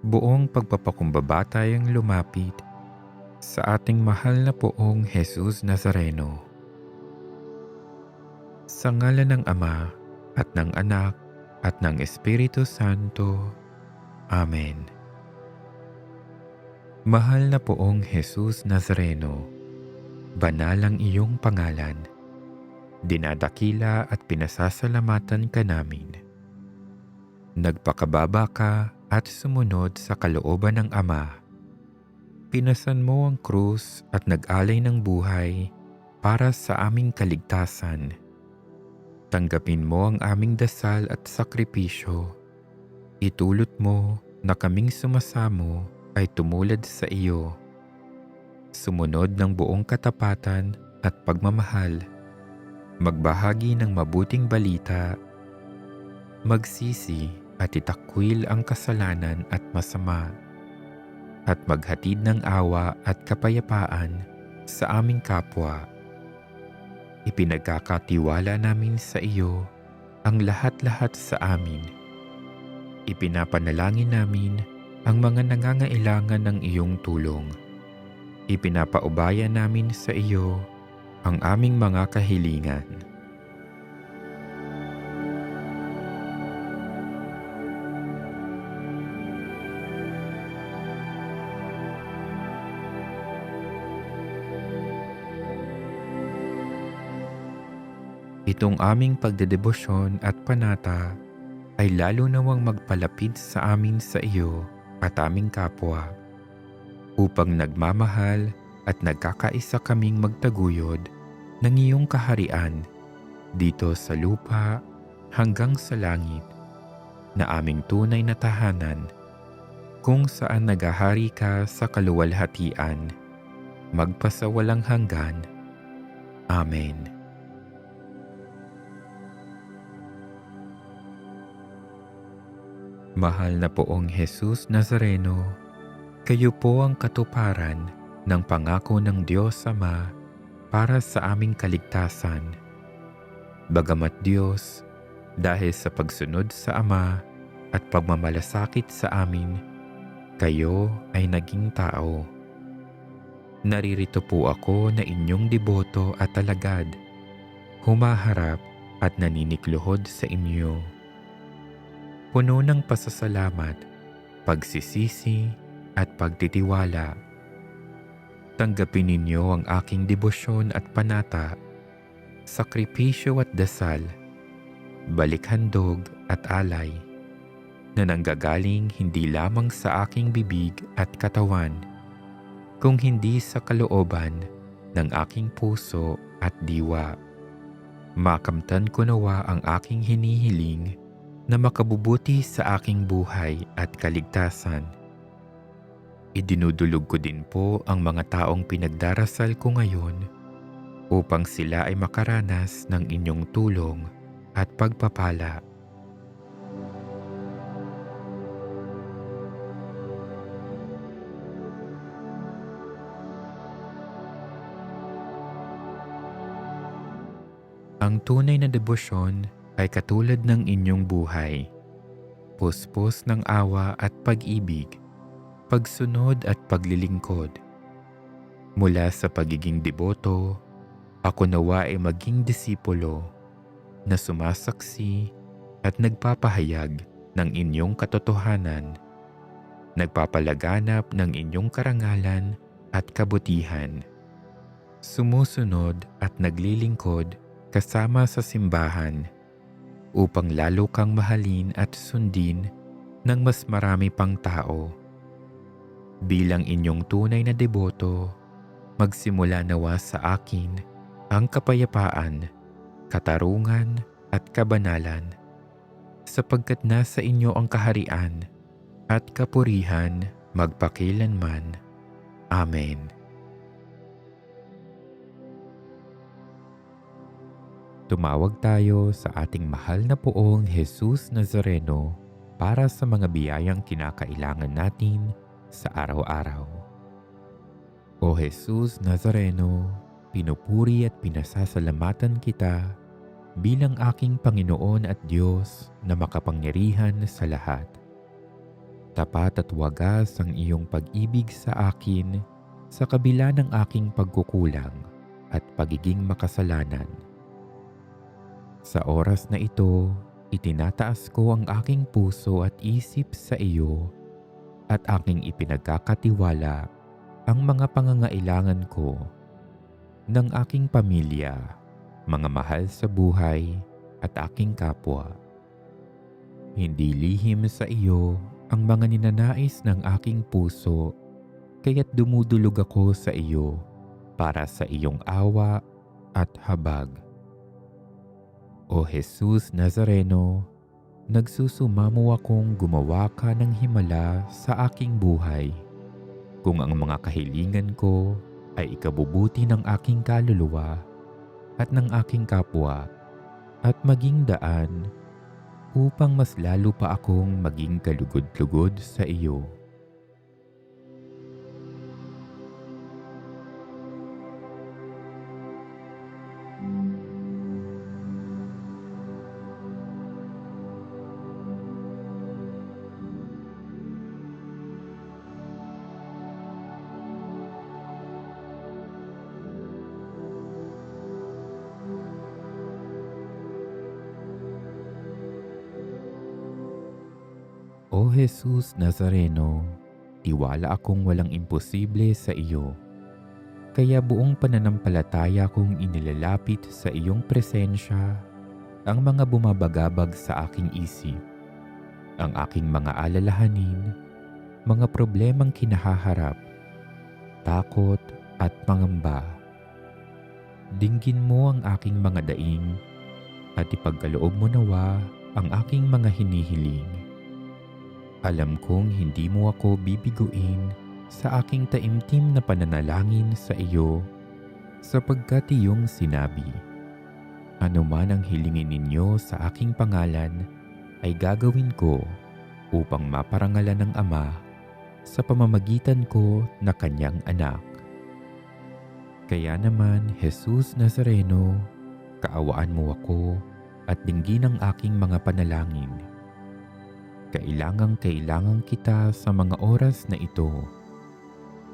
Buong pagpapakumbaba tayong lumapit sa ating mahal na Poong Jesus Nazareno. Sa ngalan ng Ama at ng Anak at ng Espiritu Santo. Amen. Mahal na Poong Jesus Nazareno, banal ang iyong pangalan. Dinadakila at pinasasalamatan ka namin. Nagpakababa ka at sumunod sa kalooban ng Ama. Pinasan mo ang krus at nag-alay ng buhay para sa aming kaligtasan. Tanggapin mo ang aming dasal at sakripisyo. Itulot mo na kaming sumasamo ay tumulad sa iyo. Sumunod ng buong katapatan at pagmamahal. Magbahagi ng mabuting balita. Magsisi at itakwil ang kasalanan at masama. At maghatid ng awa at kapayapaan sa aming kapwa. Ipinagkakatiwala namin sa iyo ang lahat-lahat sa amin. Ipinapanalangin namin ang mga nangangailangan ng iyong tulong. Ipinapaubaya namin sa iyo ang aming mga kahilingan. Itong aming pagdedebosyon at panata ay lalo nawang magpalapit sa amin sa iyo at aming kapwa, upang nagmamahal at nagkakaisa kaming magtaguyod ng iyong kaharian dito sa lupa hanggang sa langit, na aming tunay na tahanan, kung saan naghahari ka sa kaluwalhatian, magpasawalang hanggan. Amen. Mahal na Poong Jesus Nazareno, kayo po ang katuparan ng pangako ng Diyos Ama para sa aming kaligtasan. Bagamat Diyos, dahil sa pagsunod sa Ama at pagmamalasakit sa amin, kayo ay naging tao. Naririto po ako na inyong deboto at alagad, humaharap at naninikluhod sa inyo. Puno ng pasasalamat, pagsisisi at pagtitiwala. Tanggapin ninyo ang aking debosyon at panata, sakripisyo at dasal, balikhandog at alay, na nanggagaling hindi lamang sa aking bibig at katawan, kung hindi sa kalooban ng aking puso at diwa. Makamtan ko nawa ang aking hinihiling na makabubuti sa aking buhay at kaligtasan. Idinudulog ko din po ang mga taong pinagdarasal ko ngayon upang sila ay makaranas ng inyong tulong at pagpapala. Ang tunay na debosyon ay katulad ng inyong buhay, puspos ng awa at pag-ibig, pagsunod at paglilingkod. Mula sa pagiging deboto, ako nawa ay maging disipulo na sumasaksi at nagpapahayag ng inyong katotohanan, nagpapalaganap ng inyong karangalan at kabutihan, sumusunod at naglilingkod kasama sa simbahan, upang lalo kang mahalin at sundin ng mas marami pang tao. Bilang inyong tunay na deboto, magsimula nawa sa akin ang kapayapaan, katarungan at kabanalan, sapagkat nasa inyo ang kaharian at kapurihan magpakilanman. Amen. Tumawag tayo sa ating mahal na Poong Jesus Nazareno para sa mga biyayang kinakailangan natin sa araw-araw. O Jesus Nazareno, pinupuri at pinasasalamatan kita bilang aking Panginoon at Diyos na makapangyarihan sa lahat. Tapat at wagas ang iyong pag-ibig sa akin sa kabila ng aking pagkukulang at pagiging makasalanan. Sa oras na ito, itinataas ko ang aking puso at isip sa iyo at aking ipinagkakatiwala ang mga pangangailangan ko ng aking pamilya, mga mahal sa buhay at aking kapwa. Hindi lihim sa iyo ang mga ninanais ng aking puso, kaya't dumudulog ako sa iyo para sa iyong awa at habag. O Jesus Nazareno, nagsusumamo akong gumawa ka ng himala sa aking buhay. Kung ang mga kahilingan ko ay ikabubuti ng aking kaluluwa at ng aking kapwa at maging daan upang mas lalo pa akong maging kalugod-lugod sa iyo. O Jesus Nazareno, tiwala akong walang imposible sa iyo. Kaya buong pananampalataya kong inilalapit sa iyong presensya ang mga bumabagabag sa aking isip, ang aking mga alalahanin, mga problemang kinahaharap, takot at pangamba. Dinggin mo ang aking mga daing at ipagkaloob mo nawa ang aking mga hinihiling. Alam kong hindi mo ako bibiguin sa aking taimtim na pananalangin sa iyo sapagkat iyong sinabi, "Ano man ang hilingin ninyo sa aking pangalan ay gagawin ko upang maparangalan ng Ama sa pamamagitan ko na kanyang anak." Kaya naman, Jesus Nazareno, kaawaan mo ako at dinggin ang aking mga panalangin. Kailangang kita sa mga oras na ito.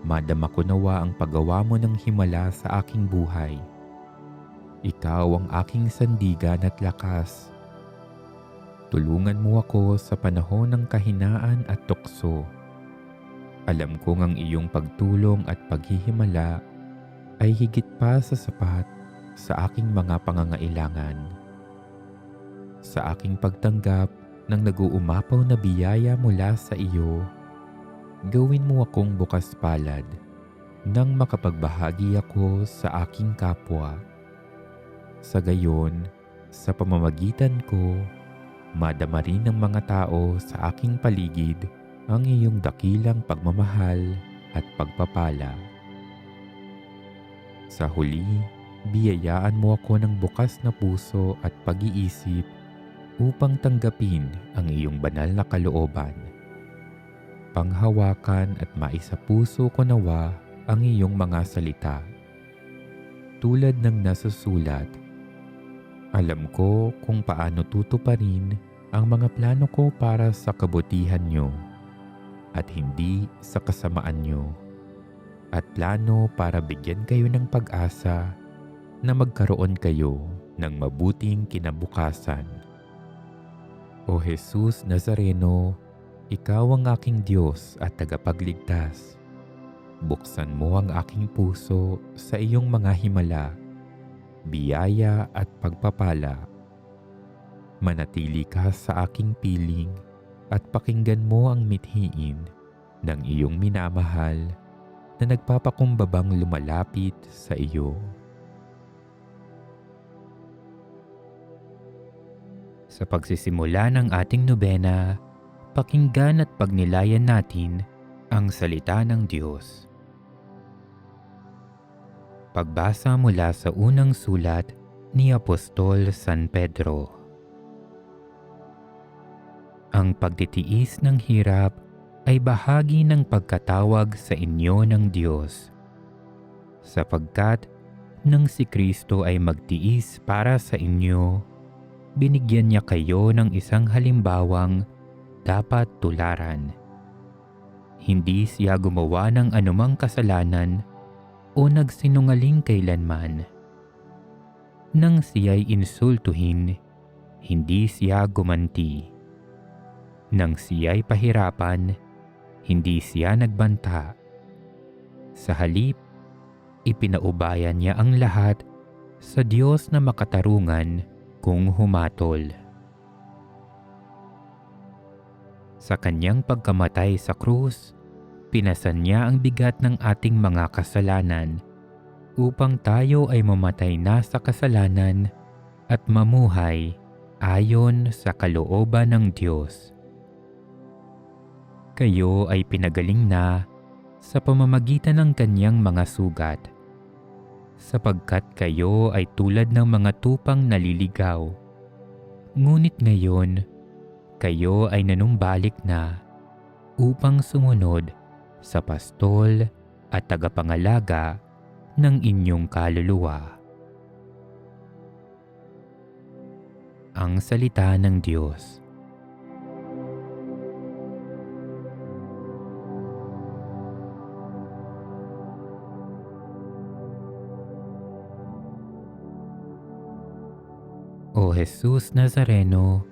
Madama ko nawa ang paggawa mo ng himala sa aking buhay. Ikaw ang aking sandigan at lakas. Tulungan mo ako sa panahon ng kahinaan at tukso. Alam kong ang iyong pagtulong at paghihimala ay higit pa sa sapat sa aking mga pangangailangan. Sa aking pagtanggap ng nag-uumapaw na biyaya mula sa iyo, gawin mo akong bukas palad nang makapagbahagi ako sa aking kapwa. Sa gayon, sa pamamagitan ko, madama rin ng mga tao sa aking paligid ang iyong dakilang pagmamahal at pagpapala. Sa huli, biyayaan mo ako ng bukas na puso at pag-iisip upang tanggapin ang iyong banal na kalooban. Panghawakan at maisapuso ko nawa ang iyong mga salita. Tulad ng nasusulat, alam ko kung paano tutuparin ang mga plano ko para sa kabutihan niyo at hindi sa kasamaan niyo, at plano para bigyan kayo ng pag-asa na magkaroon kayo ng mabuting kinabukasan. O Jesus Nazareno, ikaw ang aking Diyos at tagapagligtas. Buksan mo ang aking puso sa iyong mga himala, biyaya at pagpapala. Manatili ka sa aking piling at pakinggan mo ang mithiin ng iyong minamahal na nagpapakumbabang lumalapit sa iyo. Sa pagsisimula ng ating nobena, pakinggan at pagnilayan natin ang salita ng Diyos. Pagbasa mula sa unang sulat ni Apostol San Pedro. Ang pagtitiis ng hirap ay bahagi ng pagkatawag sa inyo ng Diyos, sapagkat nang si Kristo ay magtiis para sa inyo, binigyan niya kayo ng isang halimbawang dapat tularan Hindi siya gumawa ng anumang kasalanan o nagsinungaling kailanman. Nang siya'y insultuhin, hindi siya gumanti. Nang siya'y pahirapan, hindi siya nagbanta. Sa halip, ipinaubayan niya ang lahat sa Diyos na makatarungan kung humatol. Sa kanyang pagkamatay sa krus, pinasan niya ang bigat ng ating mga kasalanan upang tayo ay mamatay na sa kasalanan at mamuhay ayon sa kalooban ng Diyos. Kayo ay pinagaling na sa pamamagitan ng kanyang mga sugat, sapagkat kayo ay tulad ng mga tupang naliligaw. Ngunit ngayon, kayo ay nanumbalik na upang sumunod sa pastol at tagapangalaga ng inyong kaluluwa. Ang salita ng Diyos. O Jesus Nazareno,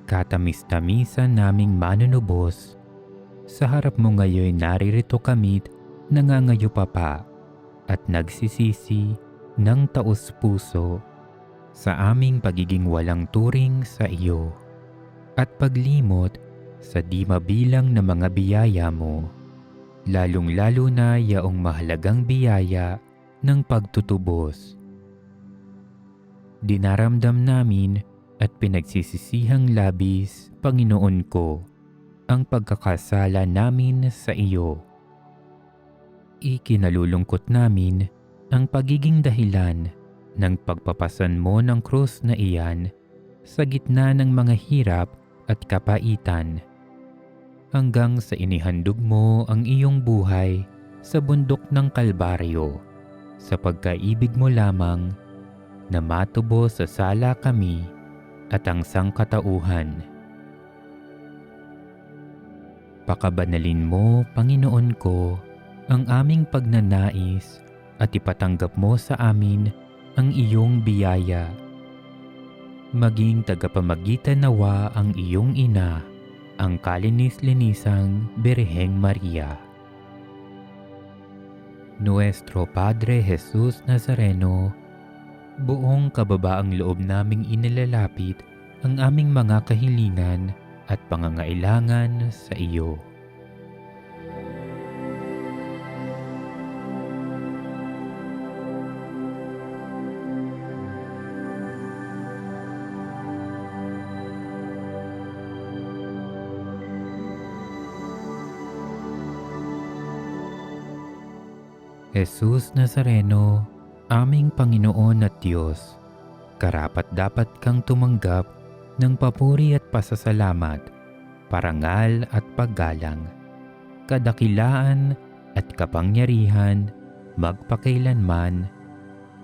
katamis-tamisan naming manunubos, sa harap mo ngayon naririto kami't nangangayupapa at nagsisisi ng taos-puso sa aming pagiging walang turing sa iyo at paglimot sa di mabilang na mga biyaya mo, lalong-lalo na yaong mahalagang biyaya ng pagtutubos. Dinaramdam namin at pinagsisisihang labis, Panginoon ko, ang pagkakasala namin sa iyo. Ikinalulungkot namin ang pagiging dahilan ng pagpapasan mo ng krus na iyan sa gitna ng mga hirap at kapaitan, hanggang sa inihandog mo ang iyong buhay sa bundok ng Kalbaryo sa pagkaibig mo lamang na matubos sa sala kami at ang sangkatauhan. Pakabanalin mo, Panginoon ko, ang aming pagnanais at ipatanggap mo sa amin ang iyong biyaya. Maging tagapamagitan nawa ang iyong ina, ang kalinis-linisang Birheng Maria. Nuestro Padre Jesus Nazareno, buong kababaang loob naming inilalapit ang aming mga kahilingan at pangangailangan sa iyo. Jesus Nazareno, aming Panginoon at Diyos, karapat-dapat kang tumanggap ng papuri at pasasalamat, parangal at paggalang, kadakilaan at kapangyarihan magpakailanman.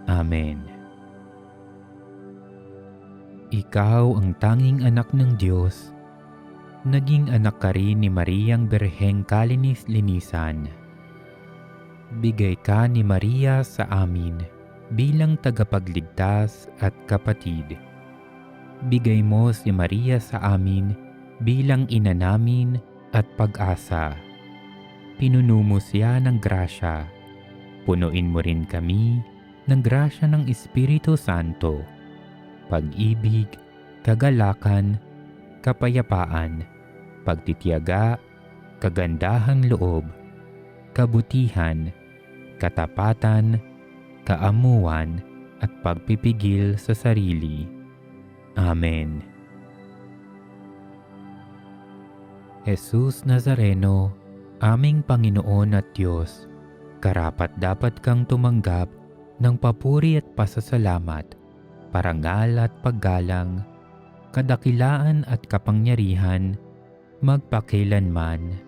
Amen. Ikaw ang tanging anak ng Diyos, naging anak ka rin ni Mariang Birheng Kalinis-Linisan. Bigay ka ni Maria sa amin bilang tagapagligtas at kapatid. Bigay mo si Maria sa amin bilang ina namin at pag-asa. Pinuno mo siya ng grasya. Punuin mo rin kami ng grasya ng Espiritu Santo, pag-ibig, kagalakan, kapayapaan, pagtitiyaga, kagandahang loob, kabutihan, katapatan, kaamuan at pagpipigil sa sarili. Amen. Jesus Nazareno, aming Panginoon at Diyos, karapat-dapat kang tumanggap ng papuri at pasasalamat, parangal at paggalang, kadakilaan at kapangyarihan magpakailanman.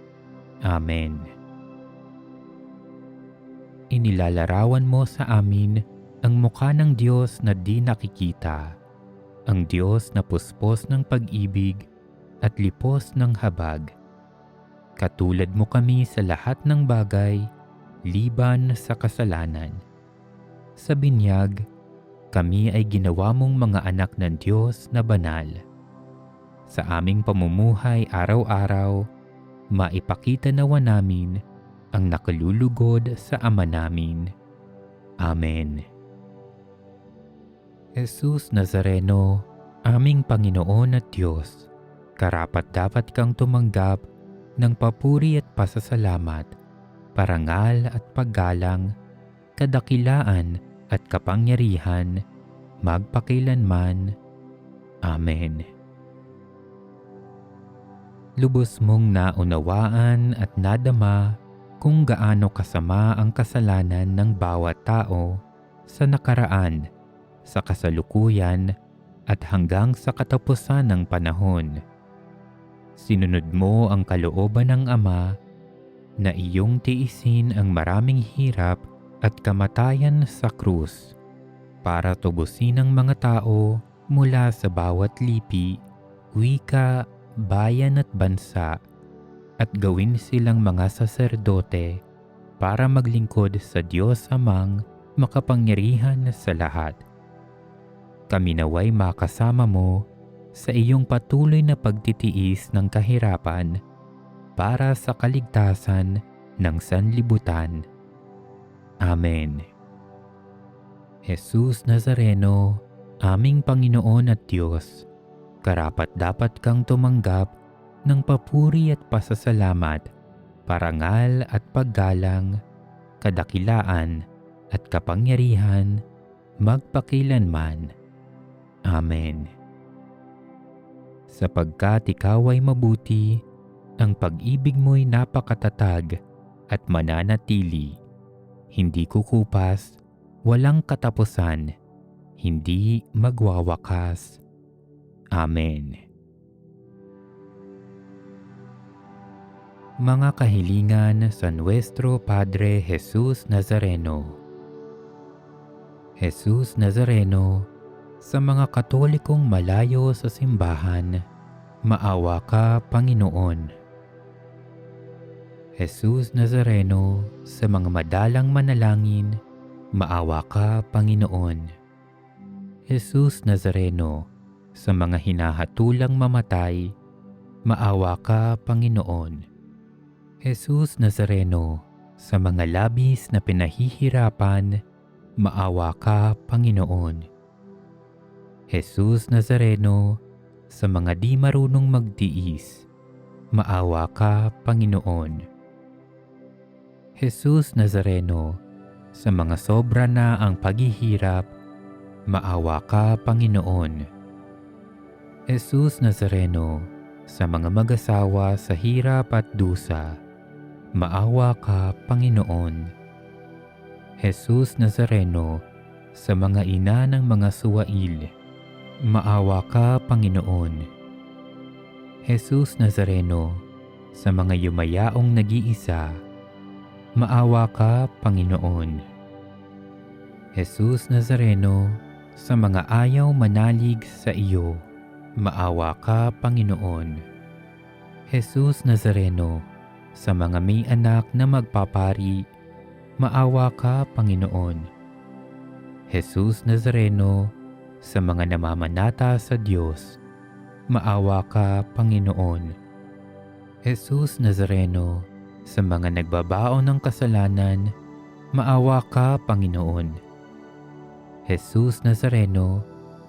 Amen. Inilalarawan mo sa amin ang mukha ng Diyos na di nakikita, ang Diyos na puspos ng pag-ibig at lipos ng habag. Katulad mo kami sa lahat ng bagay, liban sa kasalanan. Sa binyag, kami ay ginawa mong mga anak ng Diyos na banal. Sa aming pamumuhay araw-araw, maipakita nawa namin ang nakalulugod sa Ama namin. Amen. Jesus Nazareno, aming Panginoon at Diyos, karapat-dapat kang tumanggap ng papuri at pasasalamat, parangal at paggalang, kadakilaan at kapangyarihan, magpakailanman. Amen. Lubos mong naunawaan at nadama kung gaano kasama ang kasalanan ng bawat tao sa nakaraan, sa kasalukuyan at hanggang sa katapusan ng panahon. Sinunod mo ang kalooban ng Ama na iyong tiisin ang maraming hirap at kamatayan sa krus para tubusin ang mga tao mula sa bawat lipi, wika, bayan at bansa at gawin silang mga saserdote para maglingkod sa Diyos Amang makapangyarihan sa lahat. Kami naway makasama mo sa iyong patuloy na pagtitiis ng kahirapan para sa kaligtasan ng sanlibutan. Amen. Jesus Nazareno, aming Panginoon at Diyos, karapat-dapat kang tumanggap ng papuri at pasasalamat, parangal at paggalang, kadakilaan at kapangyarihan, magpakailanman. Amen. Sapagkat ikaw ay mabuti, ang pag-ibig mo'y napakatatag at mananatili, hindi kukupas, walang katapusan, hindi magwawakas. Amen. Mga kahilingan sa Nuestro Padre Jesus Nazareno. Jesus Nazareno, sa mga Katolikong malayo sa simbahan, maawa ka, Panginoon. Jesus Nazareno, sa mga madalang manalangin, maawa ka, Panginoon. Jesus Nazareno, sa mga hinahatulang mamatay, maawa ka, Panginoon. Jesus Nazareno, sa mga labis na pinahihirapan, maawa ka, Panginoon. Jesus Nazareno, sa mga di marunong magtiis, maawa ka, Panginoon. Jesus Nazareno, sa mga sobra na ang paghihirap, maawa ka, Panginoon. Jesus Nazareno, sa mga mag-asawa sa hirap at dusa, maawa ka, Panginoon. Jesus Nazareno, sa mga ina ng mga suwail, maawa ka, Panginoon. Jesus Nazareno, sa mga yumayaong nag-iisa, maawa ka, Panginoon. Jesus Nazareno, sa mga ayaw manalig sa iyo, maawa ka, Panginoon. Jesus Nazareno, sa mga may anak na magpapari, maawa ka, Panginoon. Jesus Nazareno, sa mga namamanata sa Diyos, maawa ka, Panginoon. Jesus Nazareno, sa mga nagbabaon ng kasalanan, maawa ka, Panginoon. Jesus Nazareno,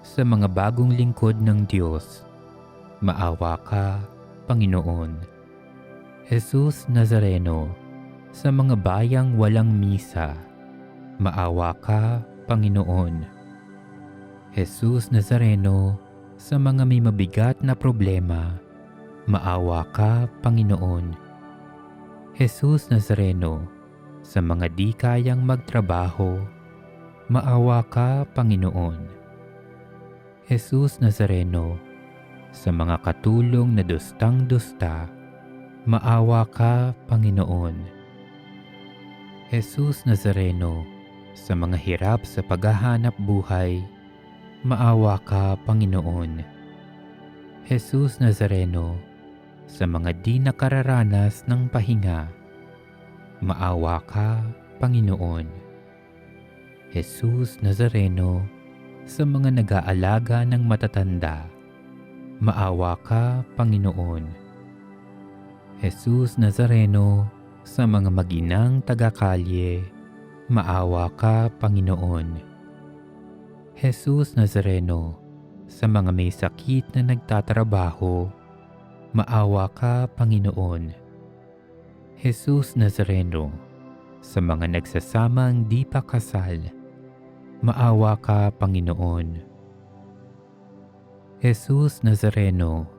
sa mga bagong lingkod ng Diyos, maawa ka, Panginoon. Jesus Nazareno, sa mga bayang walang misa, maawa ka, Panginoon. Jesus Nazareno, sa mga may mabigat na problema, maawa ka, Panginoon. Jesus Nazareno, sa mga di kayang magtrabaho, maawa ka, Panginoon. Jesus Nazareno, sa mga katulong na dustang-dusta, maawa ka, Panginoon. Jesus Nazareno, sa mga hirap sa paghahanap buhay, maawa ka, Panginoon. Jesus Nazareno, sa mga di nakararanas ng pahinga. Maawa ka, Panginoon. Jesus Nazareno, sa mga nag-aalaga ng matatanda. Maawa ka, Panginoon. Jesus Nazareno, sa mga mag-inang taga-kalye. Maawa ka, Panginoon. Jesus Nazareno, sa mga may sakit na nagtatrabaho. Maawa ka, Panginoon. Jesus Nazareno, sa mga nagsasamang di pa kasal. Maawa ka, Panginoon. Jesus Nazareno,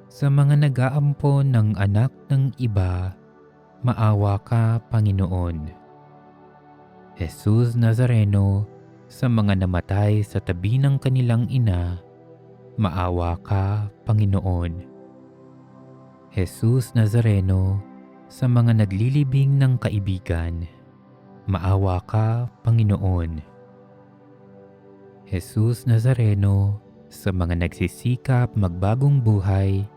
sa mga nag-aampon ng anak ng iba. Maawa ka, Panginoon. Jesus Nazareno, sa mga namatay sa tabi ng kanilang ina. Maawa ka, Panginoon. Jesus Nazareno, sa mga naglilibing ng kaibigan. Maawa ka, Panginoon. Jesus Nazareno, sa mga nagsisikap magbagong buhay.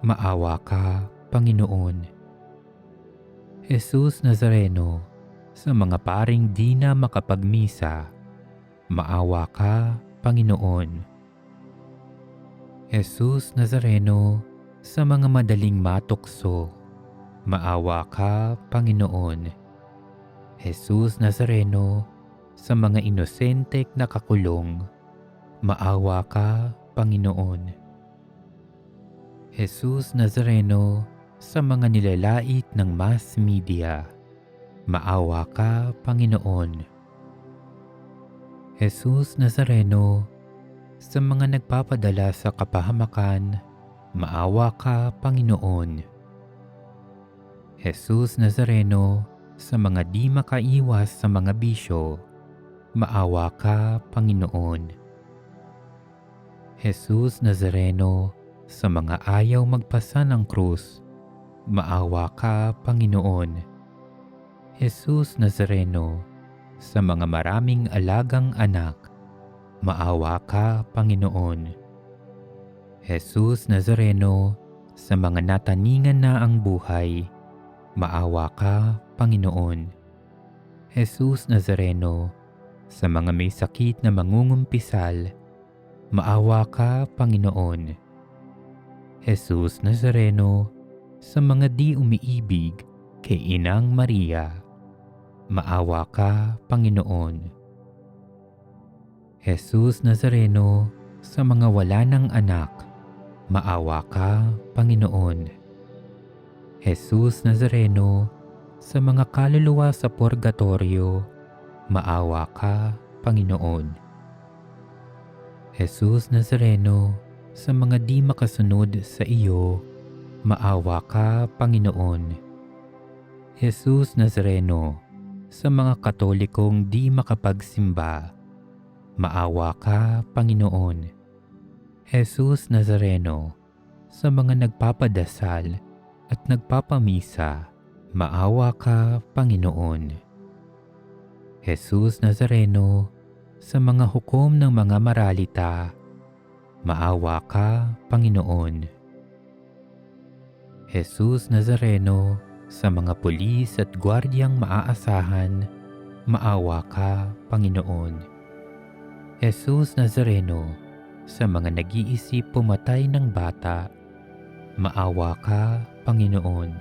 Maawa ka, Panginoon. Jesus Nazareno, sa mga paring di na makapagmisa. Maawa ka, Panginoon. Jesus Nazareno, sa mga madaling matukso. Maawa ka, Panginoon. Jesus Nazareno, sa mga inosenteng nakakulong. Maawa ka, Panginoon. Jesus Nazareno, sa mga nilalait ng mass media. Maawa ka, Panginoon. Jesus Nazareno, sa mga nagpapadala sa kapahamakan. Maawa ka, Panginoon. Jesus Nazareno, sa mga di makaiwas sa mga bisyo. Maawa ka, Panginoon. Jesus Nazareno, sa mga ayaw magpasa ng krus. Maawa ka, Panginoon. Jesus Nazareno, sa mga maraming alagang anak. Maawa ka, Panginoon. Jesus Nazareno, sa mga nataningan na ang buhay. Maawa ka, Panginoon. Jesus Nazareno, sa mga may sakit na mangungumpisal. Maawa ka, Panginoon. Jesus Nazareno, sa mga di umiibig kay Inang Maria. Maawa ka, Panginoon. Jesus Nazareno, sa mga wala ng anak. Maawa ka, Panginoon. Jesus Nazareno, sa mga kaluluwa sa purgatorio. Maawa ka, Panginoon. Jesus Nazareno, sa mga di makasunod sa iyo. Maawa ka, Panginoon. Jesus Nazareno, sa mga Katolikong di makapagsimba. Maawa ka, Panginoon. Jesus Nazareno, sa mga nagpapadasal at nagpapamisa. Maawa ka, Panginoon. Jesus Nazareno, sa mga hukom ng mga maralita. Maawa ka, Panginoon. Jesus Nazareno, sa mga pulis at gwardyang maaasahan. Maawa ka, Panginoon. Jesus Nazareno, sa mga nag-iisip pumatay ng bata. Maawa ka, Panginoon.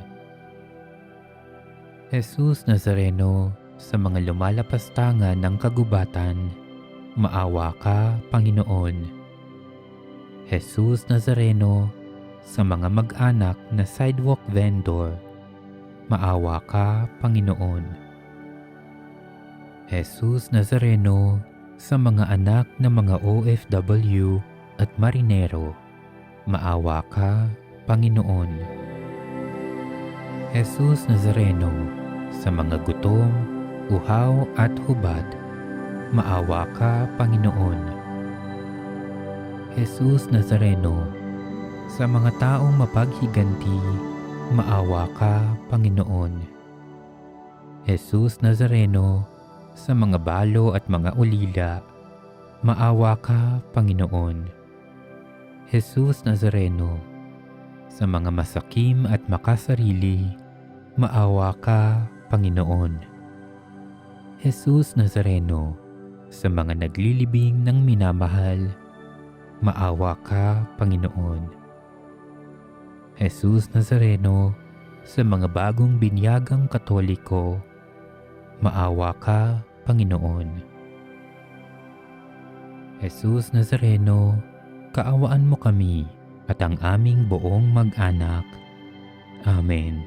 Jesus Nazareno, sa mga lumalapastangan ng kagubatan. Maawa ka, Panginoon. Jesus Nazareno, sa mga mag-anak na sidewalk vendor. Maawa ka, Panginoon. Jesus Nazareno, sa mga anak ng mga OFW at marinero. Maawa ka, Panginoon. Jesus Nazareno, sa mga gutom, uhaw at hubad. Maawa ka, Panginoon. Jesus Nazareno, sa mga taong mapaghiganti. Maawa ka, Panginoon. Jesus Nazareno, sa mga balo at mga ulila. Maawa ka, Panginoon. Jesus Nazareno, Sa mga masakim at makasarili, maawa ka, Panginoon. Jesus Nazareno, sa mga naglilibing ng minamahal, maawa ka, Panginoon. Jesus Nazareno, sa mga bagong binyagang Katoliko, maawa ka, Panginoon. Jesus Nazareno, kaawaan mo kami at ang aming buong mag-anak. Amen.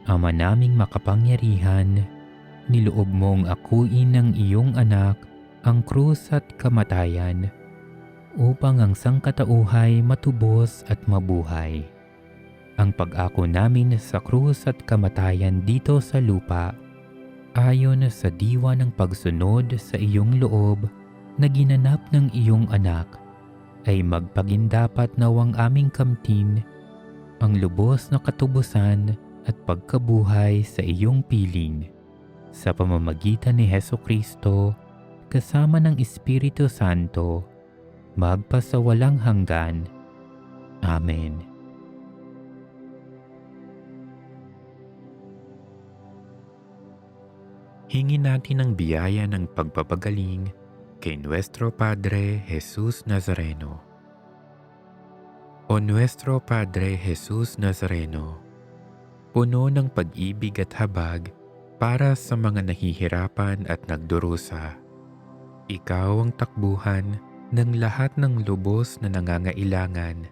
Ama naming makapangyarihan, niloob mong akuin ng iyong anak ang krus at kamatayan upang ang sangkatauhay matubos at mabuhay. Ang pag-ako namin sa krus at kamatayan dito sa lupa, ayon sa diwa ng pagsunod sa iyong loob na ginanap ng iyong anak, ay magpagindapat nawang aming kamtin ang lubos na katubusan at pagkabuhay sa iyong piling, sa pamamagitan ni Hesukristo kasama ng Espiritu Santo, magpasawalang hanggan. Amen. Hingi natin ang biyaya ng pagpapagaling kay Nuestro Padre Jesus Nazareno. O Nuestro Padre Jesus Nazareno, puno ng pag-ibig at habag para sa mga nahihirapan at nagdurusa, ikaw ang takbuhan ng lahat ng lubos na nangangailangan.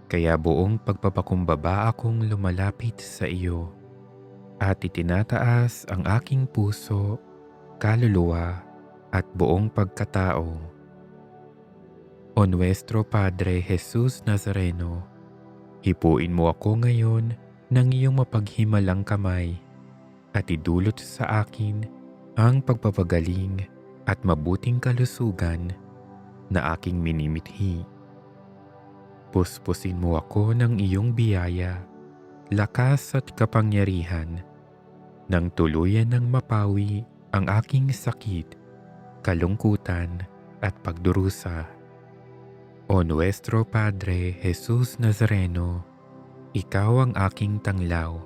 Kaya buong pagpapakumbaba akong lumalapit sa iyo at itinataas ang aking puso, kaluluwa at buong pagkatao. O Nuestro Padre Jesus Nazareno, hipuin mo ako ngayon ng iyong mapaghimalang kamay at idulot sa akin ang pagpapagaling at mabuting kalusugan na aking minimithi. Puspusin mo ako ng iyong biyaya, lakas at kapangyarihan, nang tuluyan ng mapawi ang aking sakit, kalungkutan at pagdurusa. O Nuestro Padre Jesus Nazareno, ikaw ang aking tanglaw,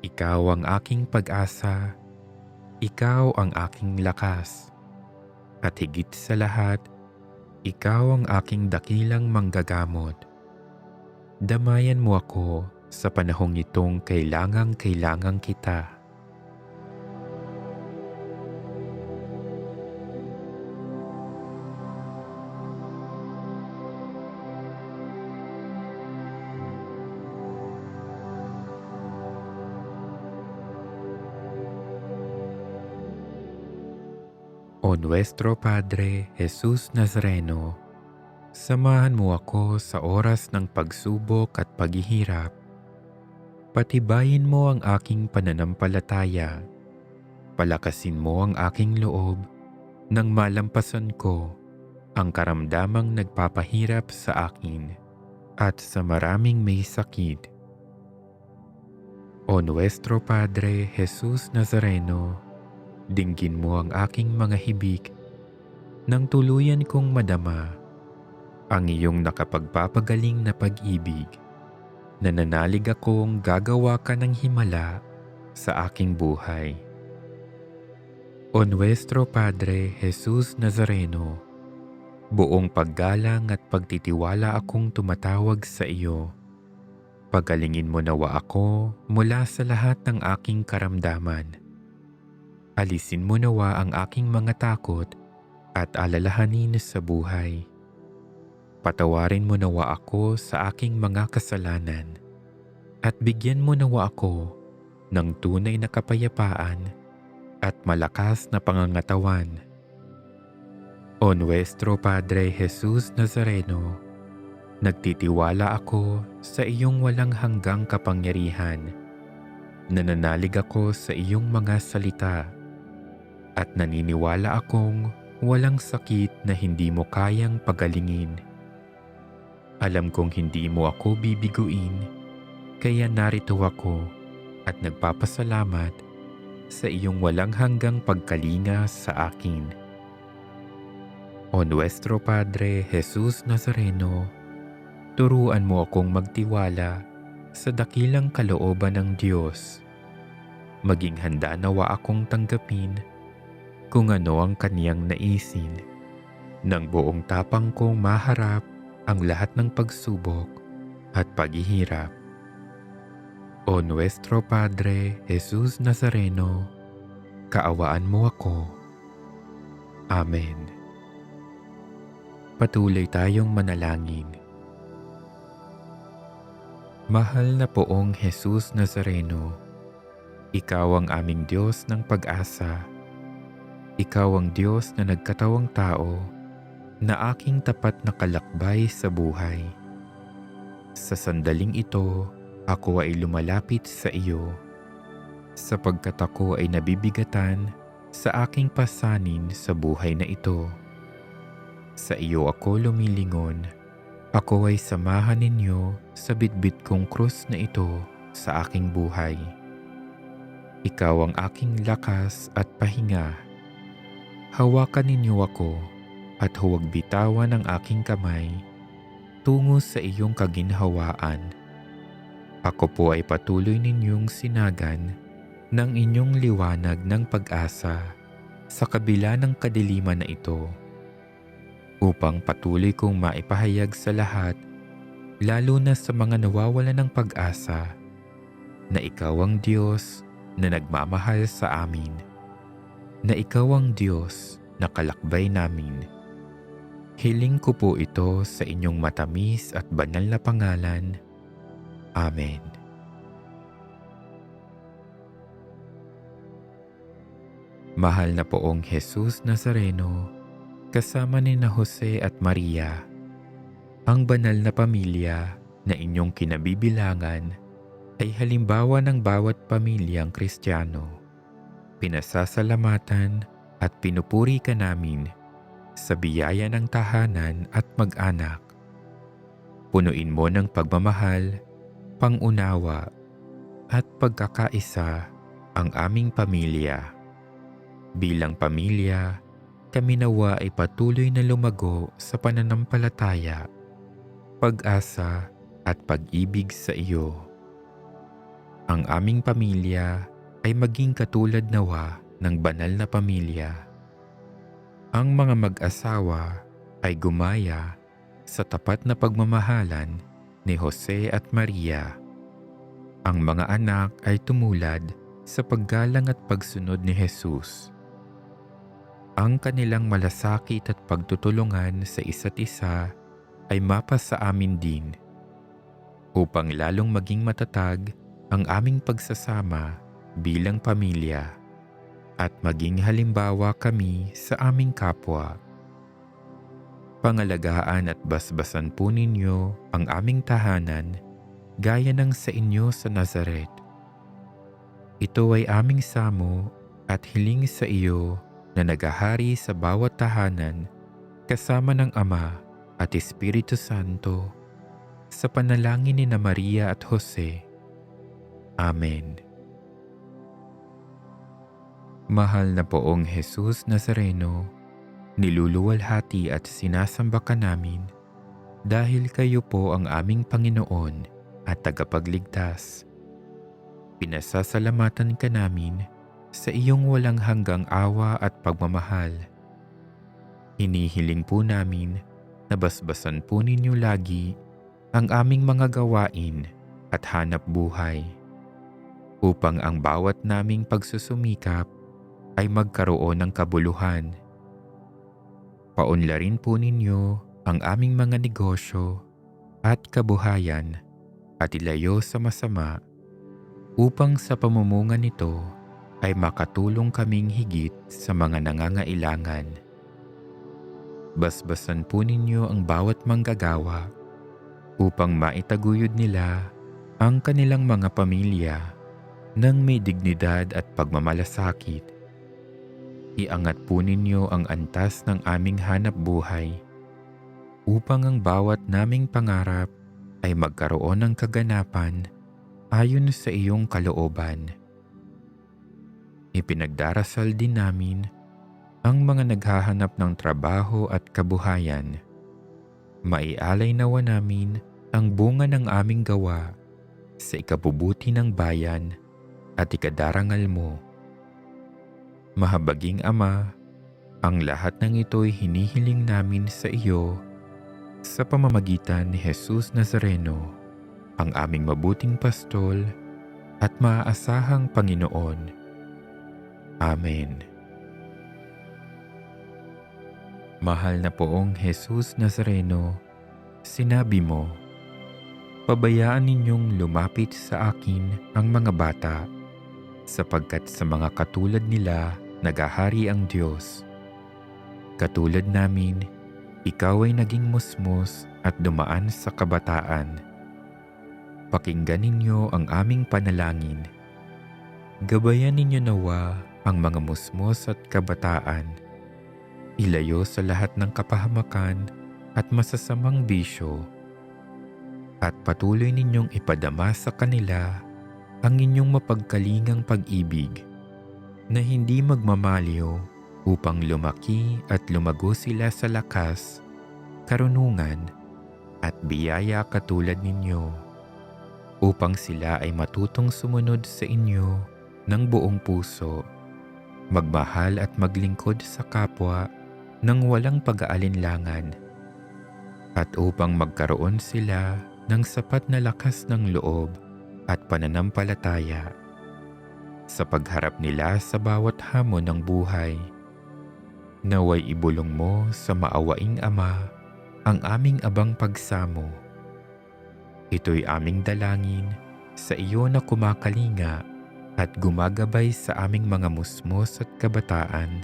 ikaw ang aking pag-asa, ikaw ang aking lakas, at higit sa lahat, ikaw ang aking dakilang manggagamot. Damayan mo ako sa panahong itong kailangang kita. O Nuestro Padre Jesus Nazareno, samahan mo ako sa oras ng pagsubok at paghihirap. Patibayin mo ang aking pananampalataya. Palakasin mo ang aking loob nang malampasan ko ang karamdamang nagpapahirap sa akin at sa maraming may sakit. O Nuestro Padre Jesus Nazareno, dinggin mo ang aking mga hibik nang tuluyan kong madama ang iyong nakapagpapagaling na pag-ibig. Nananalig akong gagawa ka ng himala sa aking buhay. O Nuestro Padre Jesus Nazareno, buong paggalang at pagtitiwala akong tumatawag sa iyo. Pagalingin mo nawa ako mula sa lahat ng aking karamdaman. Alisin mo nawa ang aking mga takot at alalahanin sa buhay. Patawarin mo nawa ako sa aking mga kasalanan at bigyan mo nawa ako ng tunay na kapayapaan at malakas na pangangatawan. O Nuestro Padre Jesus Nazareno, nagtitiwala ako sa iyong walang hanggang kapangyarihan. Nananalig ako sa iyong mga salita at naniniwala akong walang sakit na hindi mo kayang pagalingin. Alam kong hindi mo ako bibiguin, kaya narito ako at nagpapasalamat sa iyong walang hanggang pagkalinga sa akin. O Nuestro Padre Jesus Nazareno, Turuan mo akong magtiwala sa dakilang kalooban ng Diyos. Maging handa nawa akong tanggapin kung ano ang kaniyang naisin. Nang buong tapang kong maharap ang lahat ng pagsubok at paghihirap. O Nuestro Padre Jesus Nazareno, kaawaan mo ako. Amen. Patuloy tayong manalangin. Mahal na Poong Jesus Nazareno, Ikaw ang aming Diyos ng pag-asa. Ikaw ang Diyos na nagkatawang tao na aking tapat na kalakbay sa buhay. Sa sandaling ito, ako ay lumalapit sa iyo, sapagkat ako ay nabibigatan sa aking pasanin sa buhay na ito. Sa iyo ako lumilingon. Ako ay samahan ninyo sa bitbit kong krus na ito sa aking buhay. Ikaw ang aking lakas at pahinga. Hawakan ninyo ako at huwag bitawan ang aking kamay tungo sa iyong kaginhawaan. Ako po ay patuloy ninyong sinagan ng inyong liwanag ng pag-asa sa kabila ng kadiliman na ito, upang patuloy kong maipahayag sa lahat, lalo na sa mga nawawalan ng pag-asa, na ikaw ang Diyos na nagmamahal sa amin, na ikaw ang Diyos na kalakbay namin. Hiling ko po ito sa inyong matamis at banal na pangalan. Amen. Mahal na Poong Jesus Nazareno, kasama ni na Jose at Maria, ang banal na pamilya na inyong kinabibilangan ay halimbawa ng bawat pamilyang Kristiyano. Pinasasalamatan at pinupuri ka namin sa biyaya ng tahanan at mag-anak. Punuin mo ng pagmamahal, pangunawa at pagkakaisa ang aming pamilya. Bilang pamilya, kami nawa ay patuloy na lumago sa pananampalataya, pag-asa at pag-ibig sa iyo. Ang aming pamilya ay maging katulad nawa ng banal na pamilya. Ang mga mag-asawa ay gumaya sa tapat na pagmamahalan ni Jose at Maria. Ang mga anak ay tumulad sa paggalang at pagsunod ni Jesus. Ang kanilang malasakit at pagtutulungan sa isa't isa ay mapas sa amin din, upang lalong maging matatag ang aming pagsasama bilang pamilya at maging halimbawa kami sa aming kapwa. Pangalagaan at basbasan po ninyo ang aming tahanan gaya ng sa inyo sa Nazaret. Ito ay aming samo at hiling sa iyo na naghahari sa bawat tahanan kasama ng Ama at Espiritu Santo sa panalangin ni na Maria at Jose. Amen. Mahal na Poong Jesus Nazareno, niluluwalhati at sinasamba ka namin dahil kayo po ang aming Panginoon at tagapagligtas. Pinasasalamatan ka namin sa iyong walang hanggang awa at pagmamahal. Hinihiling po namin na basbasan po ninyo lagi ang aming mga gawain at hanap buhay, upang ang bawat naming pagsusumikap ay magkaroon ng kabuluhan. Paunlarin po ninyo ang aming mga negosyo at kabuhayan at ilayo sa masama, upang sa pamumunan nito ay makatulong kaming higit sa mga nangangailangan. Basbasan po ninyo ang bawat manggagawa upang maitaguyod nila ang kanilang mga pamilya ng may dignidad at pagmamalasakit. Iangat po ninyo ang antas ng aming hanap buhay upang ang bawat naming pangarap ay magkaroon ng kaganapan ayon sa iyong kalooban. Ipinagdarasal din namin ang mga naghahanap ng trabaho at kabuhayan. Maialay nawa namin ang bunga ng aming gawa sa ikabubuti ng bayan at ikadarangal mo. Mahabaging Ama, ang lahat ng ito'y hinihiling namin sa iyo sa pamamagitan ni Jesus Nazareno, ang aming mabuting pastol at maaasahang Panginoon. Amen. Mahal na Poong Jesus Nazareno, sinabi mo, "Pabayaan ninyong lumapit sa akin ang mga bata, sapagkat sa mga katulad nila naghahari ang Diyos." Katulad namin, ikaw ay naging musmos at dumaan sa kabataan. Pakinggan ninyo ang aming panalangin. Gabayan ninyo nawa ang mga musmos at kabataan. Ilayo sa lahat ng kapahamakan at masasamang bisyo. At patuloy ninyong ipadama sa kanila ang inyong mapagkalingang pag-ibig na hindi magmamaliw upang lumaki at lumago sila sa lakas, karunungan at biyaya katulad ninyo, upang sila ay matutong sumunod sa inyo ng buong puso, magmahal at maglingkod sa kapwa ng walang pag-aalinlangan, at upang magkaroon sila ng sapat na lakas ng loob at pananampalataya sa pagharap nila sa bawat hamon ng buhay. Naway ibulong mo sa maawaing Ama ang aming abang pagsamo. Ito'y aming dalangin sa iyo na kumakalinga at gumagabay sa aming mga musmos at kabataan,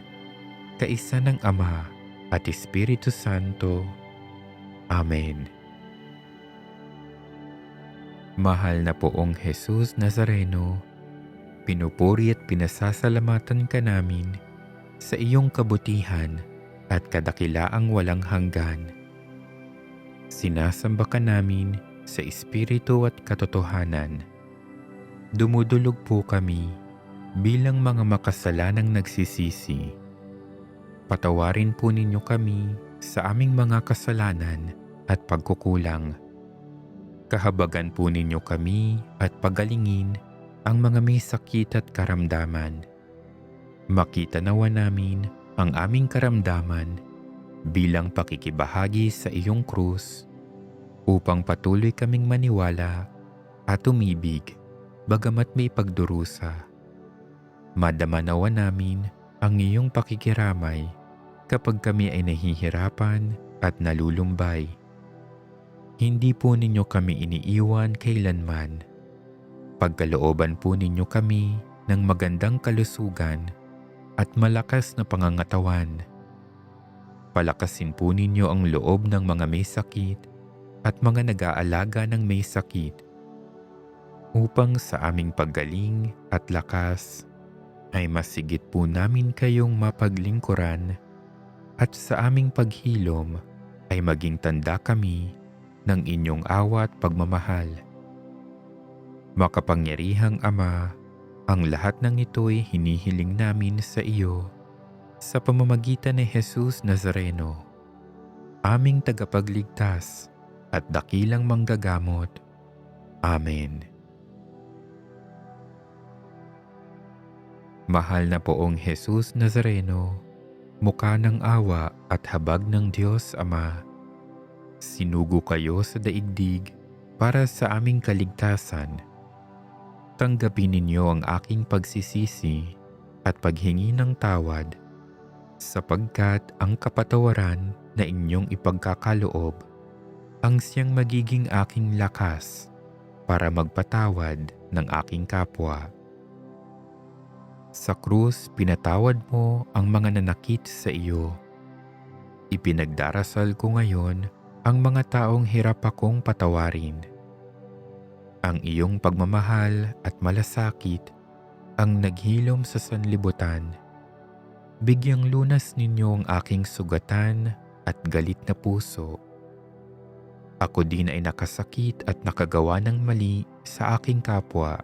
kaisa ng Ama at Espiritu Santo. Amen. Mahal na Poong Jesus Nazareno, pinupuri at pinasasalamatan ka namin sa iyong kabutihan at kadakilaang walang hanggan. Sinasamba ka namin sa espiritu at katotohanan. Dumudulog po kami bilang mga makasalanang nagsisisi. Patawarin po ninyo kami sa aming mga kasalanan at pagkukulang. Kahabagan po ninyo kami at pagalingin ang mga may sakit at karamdaman. Makita nawa namin ang aming karamdaman bilang pakikibahagi sa iyong krus, upang patuloy kaming maniwala at umibig bagamat may pagdurusa. Madama nawa namin ang iyong pakikiramay kapag kami ay nahihirapan at nalulumbay. Hindi po ninyo kami iniiwan kailanman. Pagkalooban po ninyo kami ng magandang kalusugan at malakas na pangangatawan. Palakasin po ninyo ang loob ng mga may sakit at mga nag-aalaga ng may sakit, upang sa aming paggaling at lakas ay masigit po namin kayong mapaglingkuran, at sa aming paghilom ay maging tanda kami ng inyong awa at pagmamahal. Makapangyarihang Ama, ang lahat ng ito'y hinihiling namin sa iyo sa pamamagitan ni Jesus Nazareno, aming tagapagligtas at dakilang manggagamot. Amen. Mahal na Poong Jesus Nazareno, mukha ng awa at habag ng Diyos Ama, sinugo kayo sa daigdig para sa aming kaligtasan. Tanggapin ninyo ang aking pagsisisi at paghingi ng tawad, sapagkat ang kapatawaran na inyong ipagkakaloob ang siyang magiging aking lakas para magpatawad ng aking kapwa. Sa krus, pinatawad mo ang mga nanakit sa iyo. Ipinagdarasal ko ngayon ang mga taong hirap akong patawarin. Ang iyong pagmamahal at malasakit ang naghilom sa sanlibutan. Bigyang lunas ninyo ang aking sugatan at galit na puso. Ako din ay nakasakit at nakagawa ng mali sa aking kapwa.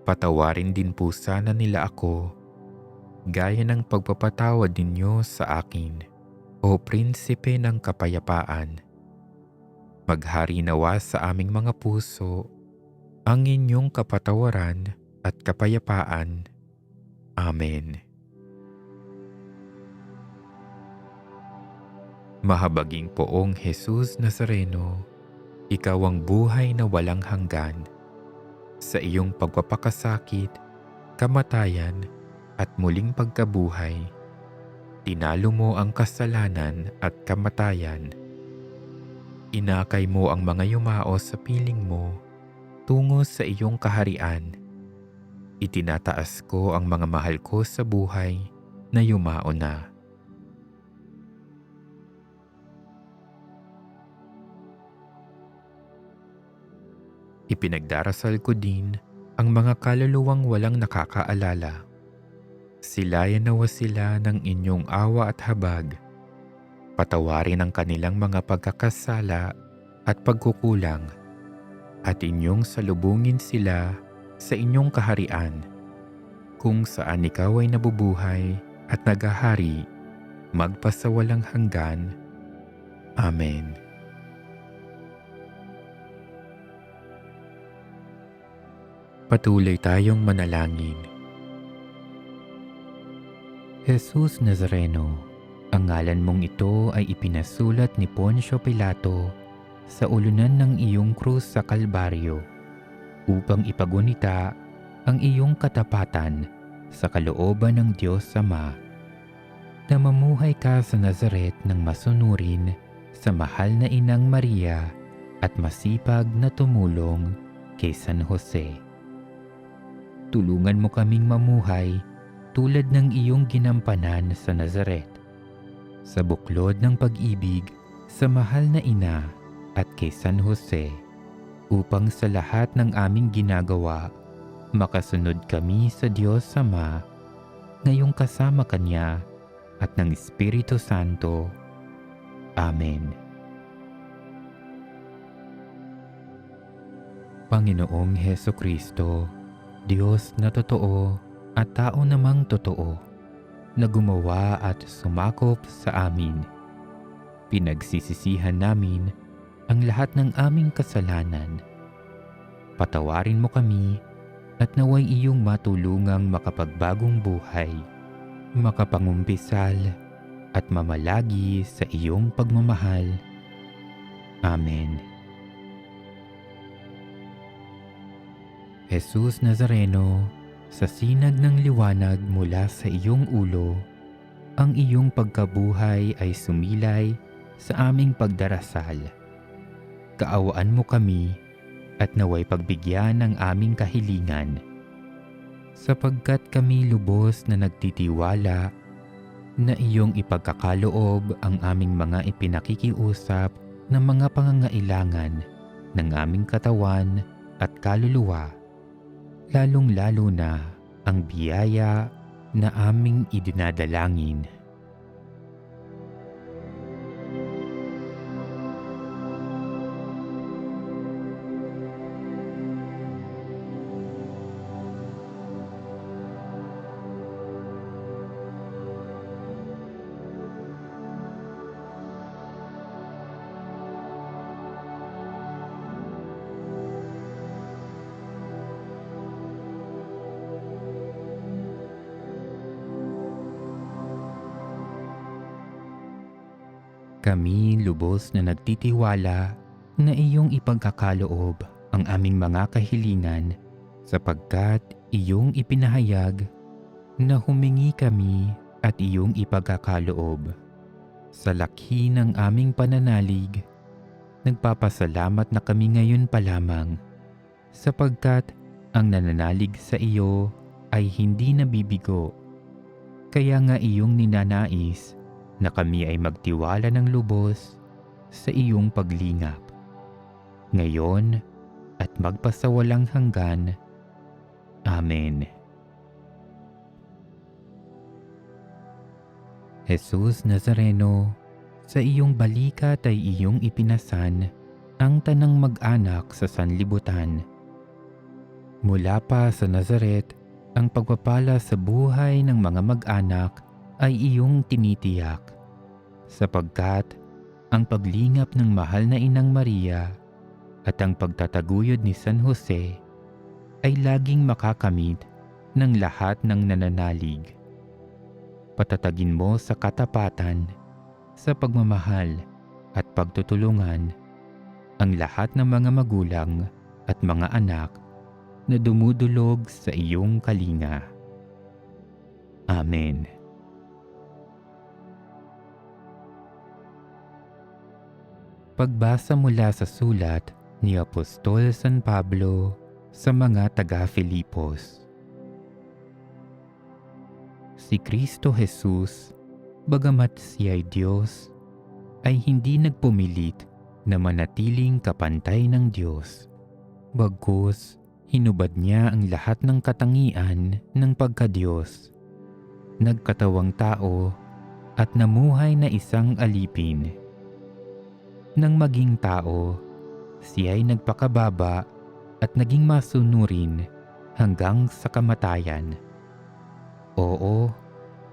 Patawarin din po sana nila ako, gaya ng pagpapatawad ninyo sa akin, o Prinsipe ng Kapayapaan. Maghari nawa sa aming mga puso ang inyong kapatawaran at kapayapaan. Amen. Mahabaging Poong Jesus Nazareno, ikaw ang buhay na walang hanggan. Sa iyong pagpapakasakit, kamatayan at muling pagkabuhay, tinalo mo ang kasalanan at kamatayan. Inakay mo ang mga yumao sa piling mo tungo sa iyong kaharian. Itinataas ko ang mga mahal ko sa buhay na yumao na. Ipinagdarasal ko din ang mga kaluluwang walang nakakaalala. Silayan nawa sila ng inyong awa at habag. Patawarin ang kanilang mga pagkakasala at pagkukulang, at inyong salubungin sila sa inyong kaharian, kung saan ikaw ay nabubuhay at naghahari magpasawalang hanggan. Amen. Patuloy tayong manalangin. Jesus Nazareno, ang ngalan mong ito ay ipinasulat ni Poncio Pilato sa ulunan ng iyong krus sa Kalbaryo upang ipagunita ang iyong katapatan sa kalooban ng Diyos Ama. Namamuhay ka sa Nazaret ng masunurin sa mahal na Inang Maria at masipag na tumulong kay San Jose. Tulungan mo kaming mamuhay tulad ng iyong ginampanan sa Nazaret, sa buklod ng pag-ibig sa mahal na Ina at kay San Jose, upang sa lahat ng aming ginagawa, makasunod kami sa Diyos Ama, ngayong kasama Kanya at ng Espiritu Santo. Amen. Panginoong Hesukristo, Diyos na totoo at tao namang totoo, na gumawa at sumakop sa amin. Pinagsisisihan namin ang lahat ng aming kasalanan. Patawarin mo kami at naway iyong matulungang makapagbagong buhay, makapangumpisal at mamalagi sa iyong pagmamahal. Amen. Jesus Nazareno, sa sinag ng liwanag mula sa iyong ulo, ang iyong pagkabuhay ay sumilay sa aming pagdarasal. Kaawaan mo kami at naway pagbigyan ng aming kahilingan, sapagkat kami lubos na nagtitiwala na iyong ipagkakaloob ang aming mga ipinakikiusap ng mga pangangailangan ng aming katawan at kaluluwa, lalong-lalo na ang biyaya na aming idinadalangin. Kami lubos na nagtitiwala na iyong ipagkakaloob ang aming mga kahilingan, sapagkat iyong ipinahayag na humingi kami at iyong ipagkakaloob. Sa laki ng aming pananalig, nagpapasalamat na kami ngayon pa lamang, sapagkat ang nananalig sa iyo ay hindi nabibigo. Kaya nga iyong ninanais na kami ay magtiwala ng lubos sa iyong paglingap, ngayon at magpasawalang hanggan. Amen. Jesus Nazareno, sa iyong balikat ay iyong ipinasan ang tanang mag-anak sa sanlibutan. Mula pa sa Nazaret, ang pagpapala sa buhay ng mga mag-anak ay iyong tinitiyak, sapagkat ang paglingap ng mahal na Inang Maria at ang pagtataguyod ni San Jose ay laging makakamit ng lahat ng nananalig. Patatagin mo sa katapatan, sa pagmamahal at pagtutulungan ang lahat ng mga magulang at mga anak na dumudulog sa iyong kalinga. Amen. Pagbasa mula sa sulat ni Apostol San Pablo sa mga taga-Filipos. Si Kristo Jesus, bagamat siya ay Diyos, ay hindi nagpumilit na manatiling kapantay ng Diyos. Bagkus, hinubad niya ang lahat ng katangian ng pagka-Diyos. Nagkatawang tao at namuhay na isang alipin. Nang maging tao, siya ay nagpakababa at naging masunurin hanggang sa kamatayan. Oo,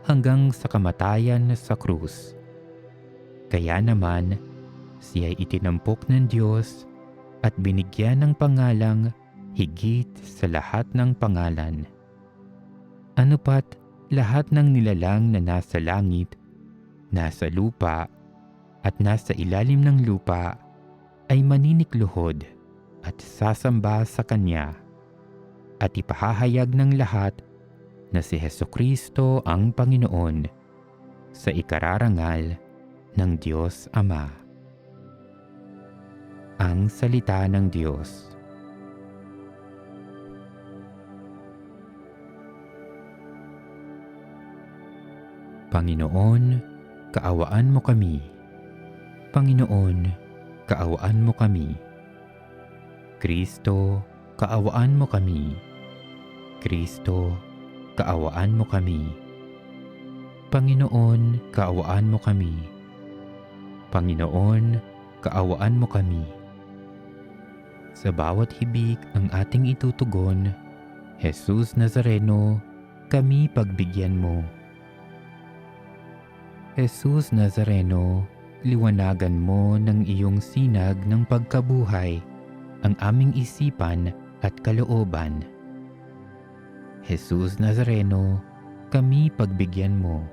hanggang sa kamatayan sa krus. Kaya naman, siya ay itinampok ng Diyos at binigyan ng pangalang higit sa lahat ng pangalan. Ano pat lahat ng nilalang na nasa langit, nasa lupa, at nasa ilalim ng lupa ay maninikluhod at sasamba sa Kanya at ipahahayag ng lahat na si Hesukristo ang Panginoon sa ikararangal ng Diyos Ama. Ang salita ng Diyos. Panginoon, kaawaan mo kami. Panginoon, kaawaan mo kami. Kristo, kaawaan mo kami. Kristo, kaawaan mo kami. Panginoon, kaawaan mo kami. Panginoon, kaawaan mo kami. Sa bawat hibik ang ating itutugon, Jesus Nazareno, kami pagbigyan mo. Jesus Nazareno, liwanagan mo ng iyong sinag ng pagkabuhay ang aming isipan at kalooban. Jesus Nazareno, kami pagbigyan mo.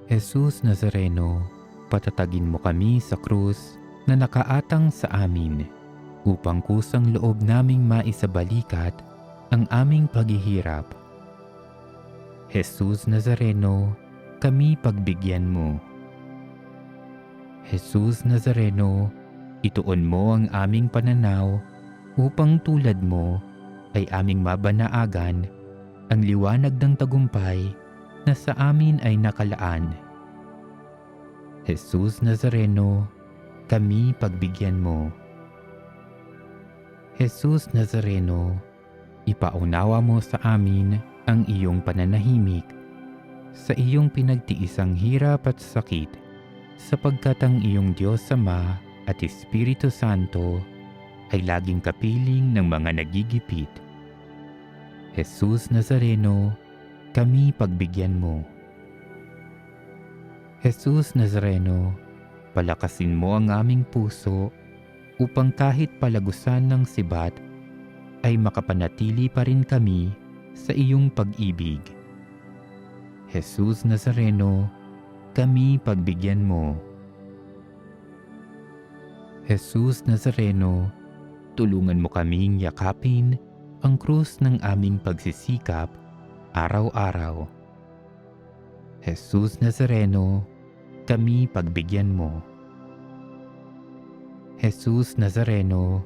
Jesus Nazareno, patatagin mo kami sa krus na nakaatang sa amin upang kusang loob naming maisabalikat ang aming paghihirap. Jesus Nazareno, kami pagbigyan mo. Jesus Nazareno, ituon mo ang aming pananaw upang tulad mo ay aming mabanaagan ang liwanag ng tagumpay na sa amin ay nakalaan. Jesus Nazareno, kami pagbigyan mo. Jesus Nazareno, ipaunawa mo sa amin ang iyong pananahimik sa iyong pinagtiisang hirap at sakit, sapagkat ang iyong Diyos Ama at Espiritu Santo ay laging kapiling ng mga nagigipit. Jesus Nazareno, kami pagbigyan mo. Jesus Nazareno, palakasin mo ang aming puso upang kahit palagusan ng sibat ay makapanatili pa rin kami sa iyong pag-ibig. Jesus Nazareno, kami pagbigyan mo. Jesus Nazareno, tulungan mo kaming yakapin ang krus ng aming pagsisikap araw-araw. Jesus Nazareno, kami pagbigyan mo. Jesus Nazareno,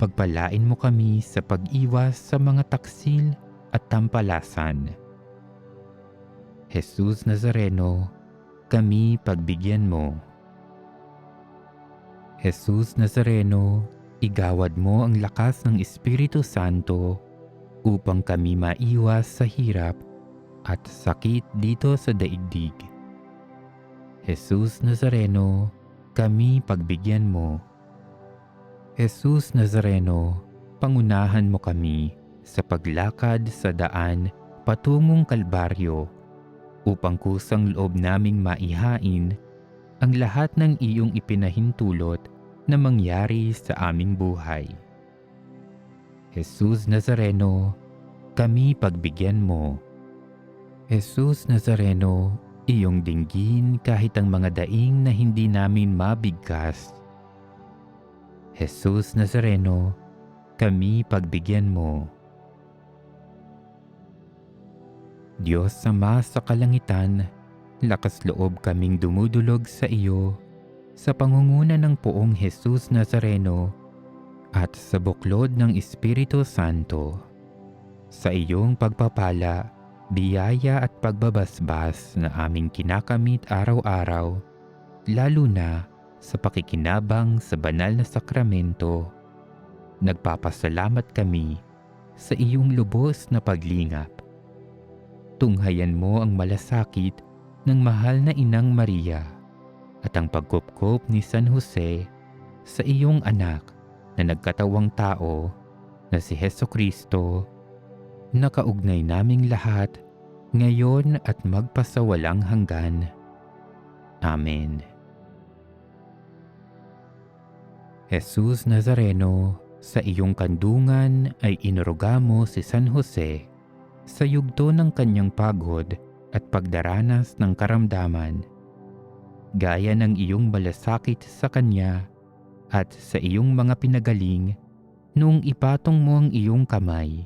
pagpalain mo kami sa pag-iwas sa mga taksil at tampalasan. Jesus Nazareno, kami pagbigyan mo. Jesus Nazareno, igawad mo ang lakas ng Espiritu Santo upang kami maiwas sa hirap at sakit dito sa daigdig. Jesus Nazareno, kami pagbigyan mo. Jesus Nazareno, pangunahan mo kami sa paglakad sa daan patungong Kalbaryo upang kusang loob naming maihain ang lahat ng iyong ipinahintulot na mangyari sa aming buhay. Jesus Nazareno, kami pagbigyan mo. Jesus Nazareno, iyong dinggin kahit ang mga daing na hindi namin mabigkas. Jesus Nazareno, kami pagbigyan mo. Diyos Ama sa kalangitan, lakas loob kaming dumudulog sa iyo sa pangunguna ng poong Jesus Nazareno at sa buklod ng Espiritu Santo. Sa iyong pagpapala, biyaya at pagbabasbas na aming kinakamit araw-araw, lalo na sa pakikinabang sa banal na sakramento, nagpapasalamat kami sa iyong lubos na paglingap. Tunghayan mo ang malasakit ng mahal na Inang Maria at ang pagkupkop ni San Jose sa iyong anak na nagkatawang tao na si Hesukristo, na kaugnay naming lahat ngayon at magpasawalang hanggan. Amen. Jesus Nazareno, sa iyong kandungan ay inuruga mo si San Jose sa yugto ng kanyang pagod at pagdaranas ng karamdaman, gaya ng iyong malasakit sa kanya at sa iyong mga pinagaling noong ipatong mo ang iyong kamay.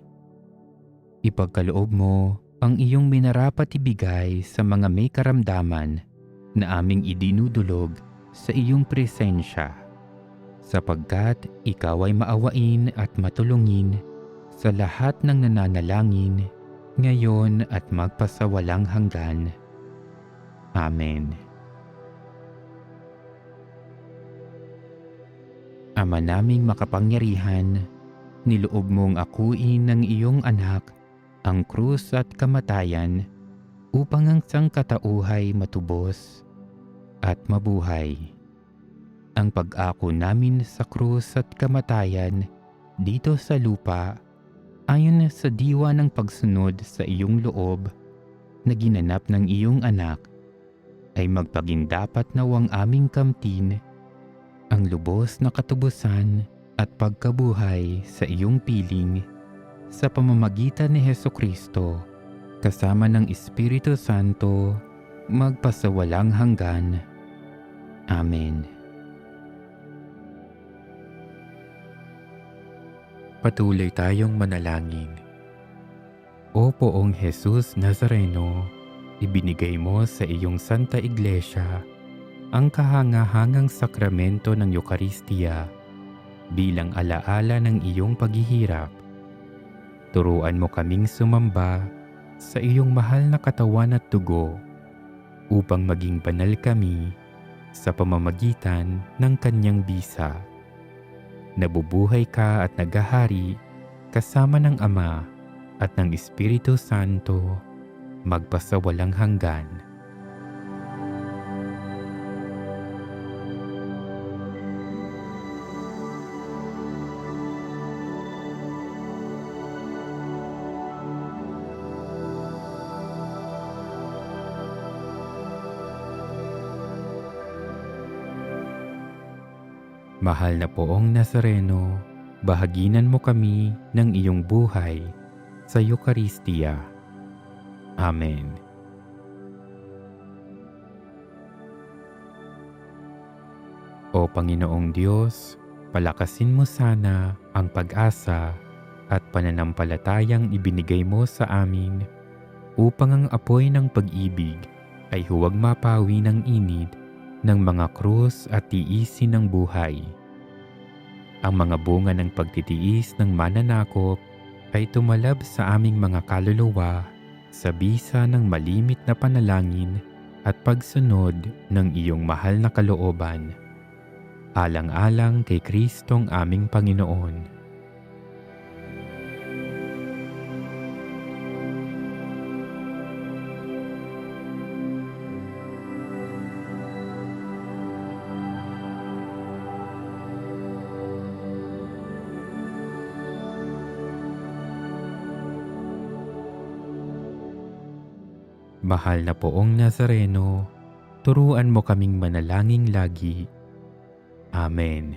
Ipagkaloob mo ang iyong minarapat ibigay sa mga may karamdaman na aming idinudulog sa iyong presensya, sapagkat ikaw ay maawain at matulungin sa lahat ng nananalangin ngayon at magpasawalang hanggan. Amen. Ama naming makapangyarihan, niloob mong akuin ng iyong anak ang krus at kamatayan upang ang sangkatauhay matubos at mabuhay. Ang pag-ako namin sa krus at kamatayan dito sa lupa, ayon sa diwa ng pagsunod sa iyong loob na ginanap ng iyong anak, ay magpagindapat nawang aming kamtin ang lubos na katubusan at pagkabuhay sa iyong piling sa pamamagitan ni Hesukristo kasama ng Espiritu Santo magpasawalang hanggan. Amen. Patuloy tayong manalangin. O Poong Jesus Nazareno, ibinigay mo sa iyong Santa Iglesia ang kahangahangang sakramento ng Eucharistia bilang alaala ng iyong paghihirap. Turuan mo kaming sumamba sa iyong mahal na katawan at dugo upang maging banal kami sa pamamagitan ng kanyang bisa. Nabubuhay ka at naghahari kasama ng Ama at ng Espiritu Santo magpasawalang hanggan. Mahal na Poong Nazareno, bahaginan mo kami ng iyong buhay sa Eucharistia. Amen. O Panginoong Diyos, palakasin mo sana ang pag-asa at pananampalatayang ibinigay mo sa amin upang ang apoy ng pag-ibig ay huwag mapawi ng init ng mga krus at tiisin ng buhay. Ang mga bunga ng pagtitiis ng mananakop ay tumalab sa aming mga kaluluwa sa bisa ng malimit na panalangin at pagsunod ng iyong mahal na kalooban. Alang-alang kay Kristong aming Panginoon. Mahal na Poong Nazareno, turuan mo kaming manalangin lagi. Amen.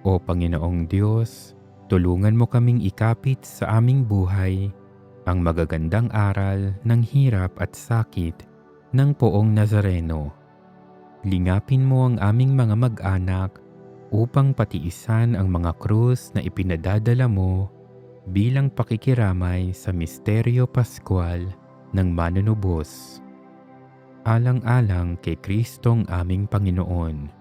O Panginoong Diyos, tulungan mo kaming ikapit sa aming buhay ang magagandang aral ng hirap at sakit ng Poong Nazareno. Lingapin mo ang aming mga mag-anak upang patiisan ang mga krus na ipinadadala mo bilang pakikiramay sa misteryo paskwal ng manunubos. Alang-alang kay Kristong aming Panginoon.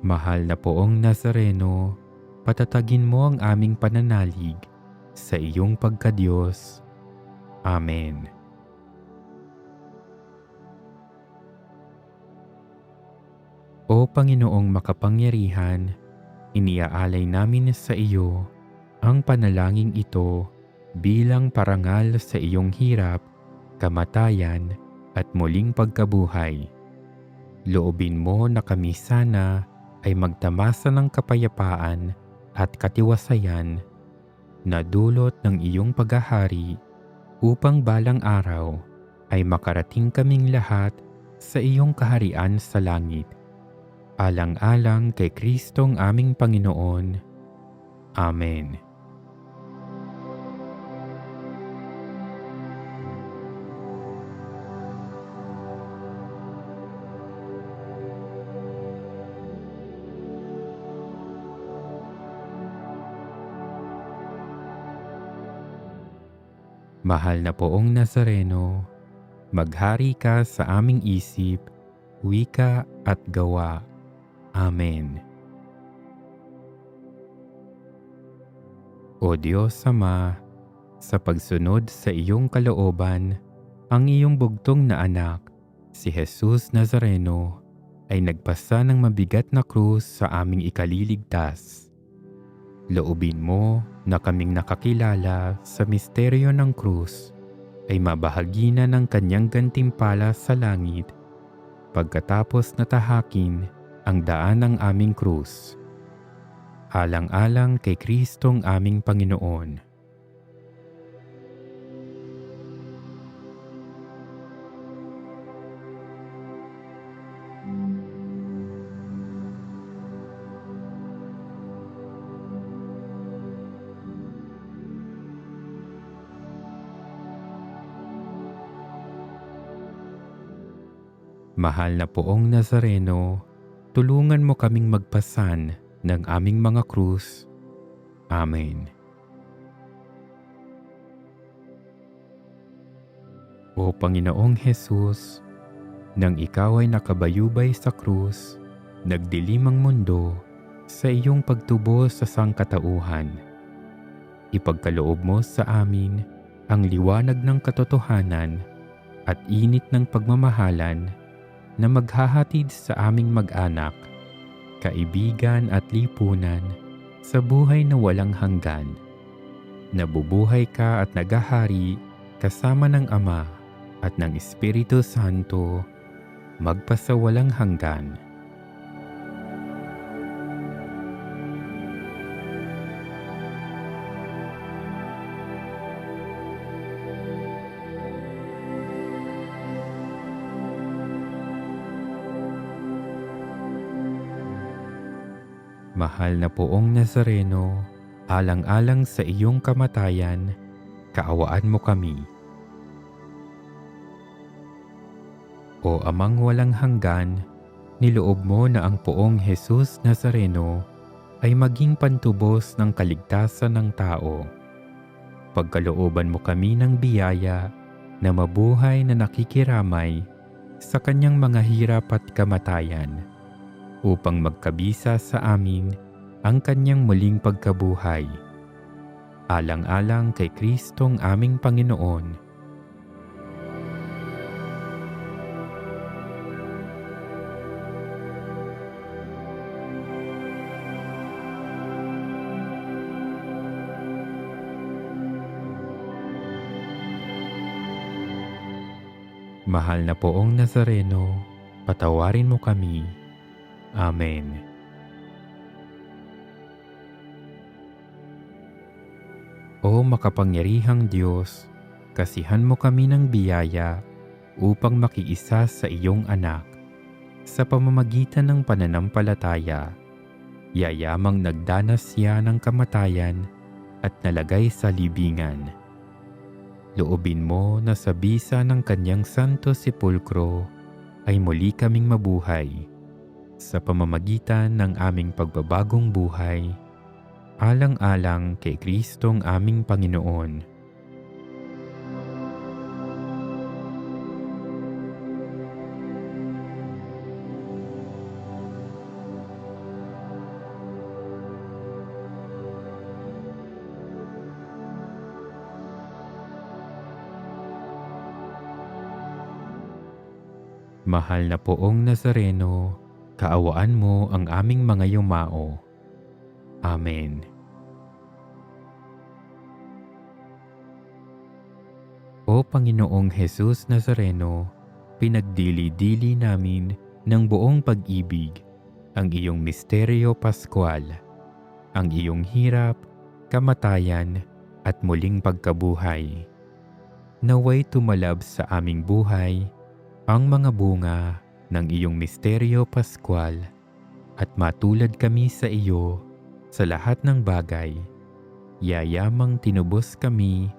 Mahal na Poong Nazareno, patatagin mo ang aming pananalig sa iyong pagkadiyos. Amen. O Panginoong makapangyarihan, iniaalay namin sa iyo ang panalangin ito bilang parangal sa iyong hirap, kamatayan at muling pagkabuhay. Loobin mo na kami sana ay magtamasa ng kapayapaan at katiwasayan na dulot ng iyong paghahari upang balang araw ay makarating kaming lahat sa iyong kaharian sa langit. Alang-alang kay Kristong aming Panginoon. Amen. Mahal na Poong Nazareno, maghari ka sa aming isip, wika at gawa. Amen. O Diyos Ama, sa pagsunod sa iyong kalooban, ang iyong bugtong na anak, si Jesus Nazareno, ay nagpasa ng mabigat na krus sa aming ikaliligtas. Loobin mo na kaming nakakilala sa misteryo ng krus ay mabahagi na ng kanyang gantimpala sa langit pagkatapos natahakin ang daan ng aming krus. Alang-alang kay Kristong aming Panginoon. Mahal na Poong Nazareno, tulungan mo kaming magpasan ng aming mga krus. Amen. O Panginoong Jesus, nang ikaw ay nakabayubay sa krus, nagdilim ang mundo sa iyong pagtubos sa sangkatauhan. Ipagkaloob mo sa amin ang liwanag ng katotohanan at init ng pagmamahalan na maghahatid sa aming mag-anak, kaibigan at lipunan sa buhay na walang hanggan. Nabubuhay ka at nagahari kasama ng Ama at ng Espiritu Santo, magpasawalang hanggan. Mahal na Poong Nazareno, alang-alang sa iyong kamatayan, kaawaan mo kami. O Amang walang hanggan, niloob mo na ang Poong Jesus Nazareno ay maging pantubos ng kaligtasan ng tao. Pagkalooban mo kami ng biyaya na mabuhay na nakikiramay sa kanyang mga hirap at kamatayan, upang magkabisa sa amin ang kanyang muling pagkabuhay. Alang-alang kay Kristong aming Panginoon. Mahal na Poong Nazareno, patawarin mo kami. Amen. O makapangyarihang Diyos, kasihan mo kami ng biyaya upang makiisa sa iyong anak. Sa pamamagitan ng pananampalataya, yayamang nagdanas siya ng kamatayan at nalagay sa libingan. Loobin mo na sa bisa ng kanyang santo sepulkro ay muli kaming mabuhay sa pamamagitan ng aming pagbabagong buhay, alang-alang kay Kristong aming Panginoon. Mahal na Poong Nazareno, kaawaan mo ang aming mga yumao. Amen. O Panginoong Jesus Nazareno, pinagdili-dili namin ng buong pag-ibig ang iyong misteryo paskwal, ang iyong hirap, kamatayan at muling pagkabuhay. Naway tumalab sa aming buhay ang mga bunga ng iyong misteryo paskwal at matulad kami sa iyo sa lahat ng bagay. Yayamang tinubos kami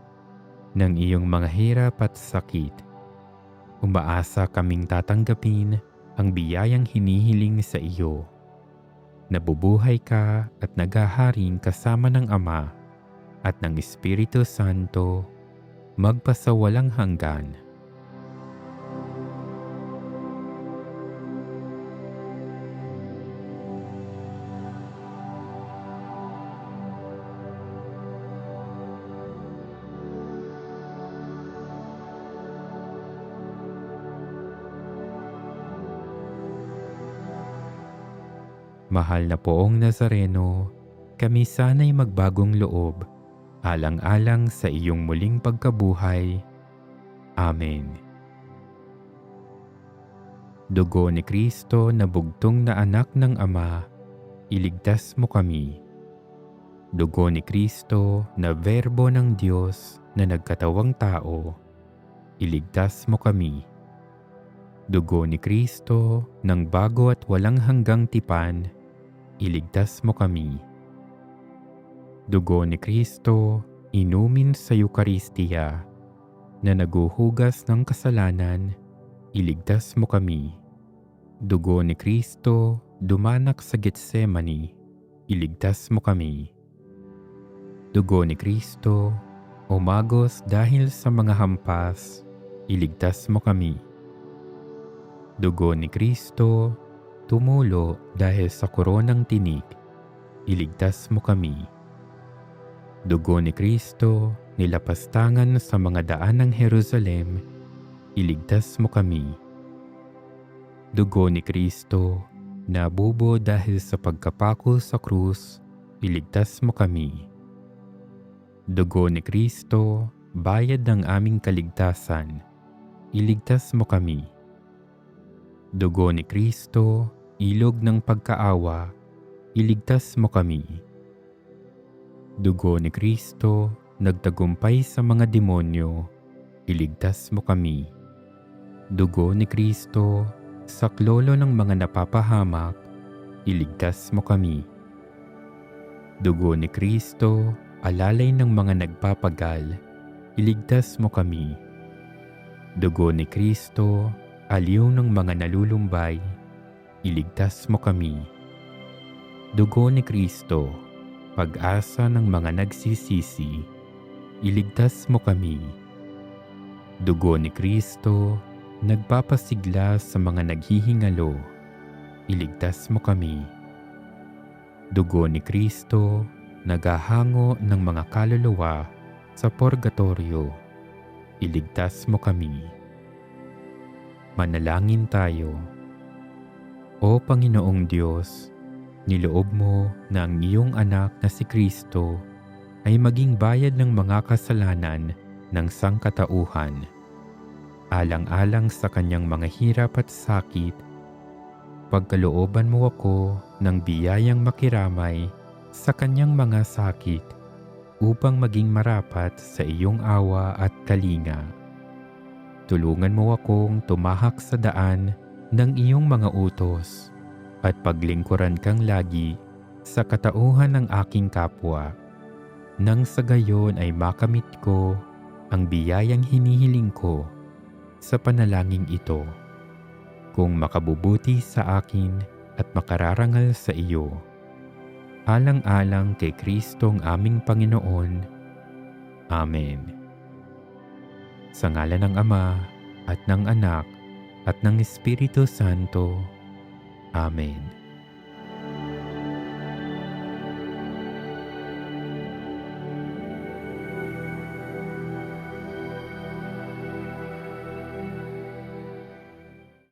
ng iyong mga hirap at sakit. Umaasa kaming tatanggapin ang biyayang hinihiling sa iyo. Nabubuhay ka at naghaharing kasama ng Ama at ng Espiritu Santo magpasawalang hanggan. Mahal na Poong Nazareno, kami sana'y magbagong loob, alang-alang sa iyong muling pagkabuhay. Amen. Dugo ni Kristo na bugtong na anak ng Ama, iligtas mo kami. Dugo ni Kristo na Verbo ng Diyos na nagkatawang tao, iligtas mo kami. Dugo ni Kristo ng bago at walang hanggang tipan, iligtas mo kami. Dugo ni Kristo, inumin sa Eucharistia, na naguhugas ng kasalanan, iligtas mo kami. Dugo ni Kristo, dumanak sa Getsemani, iligtas mo kami. Dugo ni Kristo, umagos dahil sa mga hampas, iligtas mo kami. Dugo ni Kristo, tumulo dahil sa koronang tinik, iligtas mo kami. Dugo ni Kristo, nilapastangan sa mga daan ng Jerusalem, iligtas mo kami. Dugo ni Kristo, nabubo dahil sa pagkapako sa krus, iligtas mo kami. Dugo ni Kristo, bayad ng aming kaligtasan, iligtas mo kami. Dugo ni Kristo, ilog ng pagkaawa, iligtas mo kami. Dugo ni Kristo, nagtagumpay sa mga demonyo, iligtas mo kami. Dugo ni Kristo, saklolo ng mga napapahamak, iligtas mo kami. Dugo ni Kristo, alalay ng mga nagpapagal, iligtas mo kami. Dugo ni Kristo, aliw ng mga nalulumbay, iligtas mo kami. Dugo ni Kristo, pag-asa ng mga nagsisisi, iligtas mo kami. Dugo ni Kristo, nagpapasigla sa mga naghihingalo, iligtas mo kami. Dugo ni Kristo, naghahango ng mga kaluluwa sa purgatorio, iligtas mo kami. Manalangin tayo. O Panginoong Diyos, niloob mo na ang iyong anak na si Kristo ay maging bayad ng mga kasalanan ng sangkatauhan. alang-alang sa kanyang mga hirap at sakit, pagkalooban mo ako ng biyayang makiramay sa kanyang mga sakit upang maging marapat sa iyong awa at kalinga. Tulungan mo akong tumahak sa daan ng iyong mga utos at paglingkuran kang lagi sa katauhan ng aking kapwa, nang sa gayon ay makamit ko ang biyayang hinihiling ko sa panalangin ito, kung makabubuti sa akin at makararangal sa iyo. Alang-alang kay Kristong aming Panginoon. Amen. Sa ngalan ng Ama at ng Anak at ng Espiritu Santo. Amen.